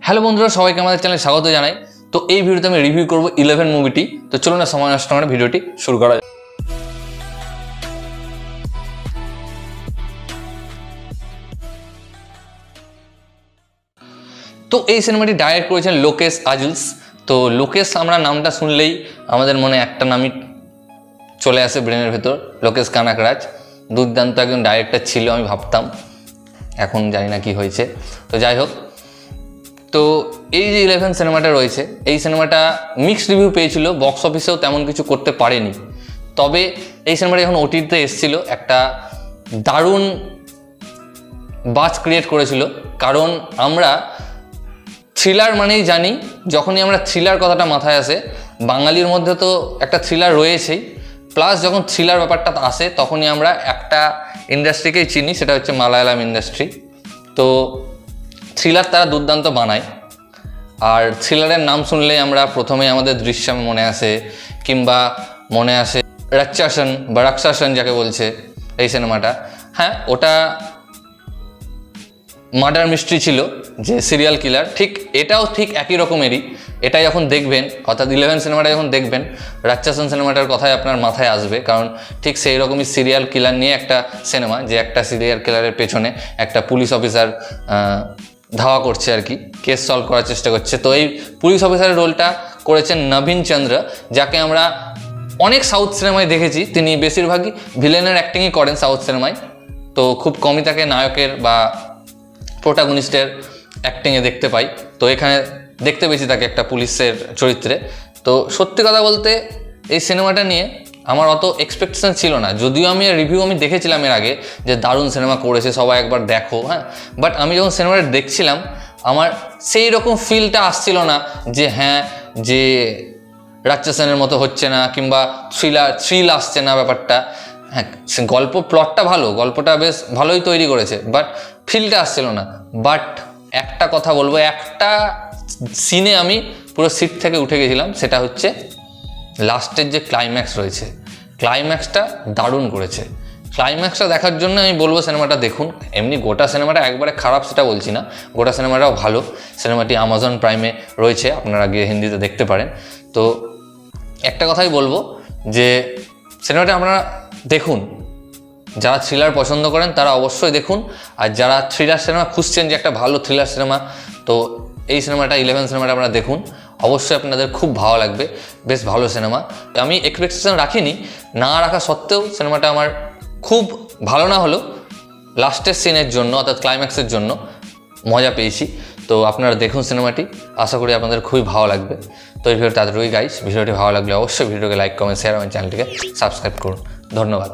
Hello বন্ধুরা, সবাইকে আমাদের চ্যানেলে স্বাগত জানাই। তো এই ভিডিওতে আমি রিভিউ করব 11 মুভিটি। তো চলুন না সময় নষ্ট করে ভিডিওটি শুরু করা যাক। তো এই সিনেমাটি ডাইরেক্ট করেছেন লোকেশ আজুলস। তো লোকেশ আমরা নামটা শুনলেই আমাদের মনে একটা নামই চলে আসে ব্রেনের ভেতর, লোকেশ কানাকরাজ। দুর্দান্ত একজন ডাইরেক্টর ছিল আমি ভাবতাম, এখন জানি না কি হয়েছে। তো যাই হোক, তো এই যে 11 সিনেমাটা রয়েছে, এই সিনেমাটা মিক্সড রিভিউ পেয়েছিল, বক্স অফিসেও তেমন কিছু করতে পারেনি। তবে এই সিনেমাটা যখন ওটিটিতে এসেছিল একটা দারুণ বাজ ক্রিয়েট করেছিল। কারণ আমরা থ্রিলার মানেই জানি, যখনই আমরা থ্রিলার কথাটা মাথায় আসে, বাঙালির মধ্যে তো একটা থ্রিলার রয়েছেই, প্লাস যখন থ্রিলার ব্যাপারটা আসে তখনই আমরা একটা ইন্ডাস্ট্রিকেই চিনি, সেটা হচ্ছে মালায়ালাম ইন্ডাস্ট্রি। তো থ্রিলার তারা দুর্দান্ত বানায়। আর থ্রিলারের নাম শুনলেই আমরা প্রথমেই আমাদের দৃশ্যম মনে আসে, কিংবা মনে আসে রাক্ষাসন বা রাক্ষাসন যাকে বলছে এই সিনেমাটা। হ্যাঁ, ওটা মার্ডার মিস্ট্রি ছিল, যে সিরিয়াল কিলার, ঠিক এটাও ঠিক একই রকমেরই। এটা যখন দেখবেন, অর্থাৎ 11 সিনেমাটা যখন দেখবেন, রাক্ষাসন সিনেমাটার কথাই আপনার মাথায় আসবে। কারণ ঠিক সেই রকমই সিরিয়াল কিলার নিয়ে একটা সিনেমা, যে একটা সিরিয়াল কিলারের পেছনে একটা পুলিশ অফিসার ধাওয়া করছে আর কি, কেস সলভ করার চেষ্টা করছে। তো এই পুলিশ অফিসারের রোলটা করেছেন নবীন চন্দ্র, যাকে আমরা অনেক সাউথ সিনেমায় দেখেছি। তিনি বেশিরভাগই ভিলেনের অ্যাক্টিংই করেন সাউথ সিনেমায়, তো খুব কমই তাকে নায়কের বা প্রোটাগনিস্টের অ্যাক্টিংয়ে দেখতে পাই। তো এখানে দেখতে পেয়েছি তাকে একটা পুলিশের চরিত্রে। তো সত্যি কথা বলতে এই সিনেমাটা নিয়ে আমার অত এক্সপেকটেশন ছিল না, যদিও আমি রিভিউ দেখেছিলাম এর আগে যে দারুণ সিনেমা করেছে, সবাই একবার দেখো। হ্যাঁ, বাট আমি যখন সিনেমাটা দেখছিলাম আমার সেই রকম ফিলটা আসছিল না যে হ্যাঁ, যে রাক্ষসনের মতো হচ্ছে না, কিংবা থ্রিল আসছে না ব্যাপারটা। হ্যাঁ, গল্প প্লটটা ভালো, গল্পটা বেশ ভালোই তৈরি করেছে, বাট ফিলটা আসছিল না। বাট একটা কথা বলবো, একটা সিনে আমি পুরো সিট থেকে উঠে গেছিলাম, সেটা হচ্ছে লাস্টের যে ক্লাইম্যাক্স রয়েছে, ক্লাইম্যাক্সটা দারুণ করেছে। ক্লাইম্যাক্সটা দেখার জন্য আমি বলবো সিনেমাটা দেখুন। এমনি গোটা সিনেমাটা একবারে খারাপ সেটা বলছি না, গোটা সিনেমাটাও ভালো। সিনেমাটি অ্যামাজন প্রাইমে রয়েছে, আপনারা গিয়ে হিন্দিতে দেখতে পারেন। তো একটা কথাই বলবো যে সিনেমাটা আপনারা দেখুন, যারা থ্রিলার পছন্দ করেন তারা অবশ্যই দেখুন। আর যারা থ্রিলার সিনেমা খুঁজছেন যে একটা ভালো থ্রিলার সিনেমা, তো এই সিনেমাটা 11 সিনেমাটা আপনারা দেখুন, অবশ্যই আপনাদের খুব ভালো লাগবে। বেশ ভালো সিনেমা। আমি এক্সপেকটেশন রাখিনি, না রাখা সত্ত্বেও সিনেমাটা আমার খুব ভালো না হলেও লাস্টের সিনের জন্য, অর্থাৎ ক্লাইম্যাক্সের জন্য মজা পেয়েছি। তো আপনারা দেখুন সিনেমাটি, আশা করি আপনাদের খুবই ভালো লাগবে। তো এই ভিডিওটা এতটুকুই গাইস। ভিডিওটি ভালো লাগলে অবশ্যই ভিডিওকে লাইক, কমেন্ট, শেয়ার, আমার চ্যানেলটিকে সাবস্ক্রাইব করুন। ধন্যবাদ।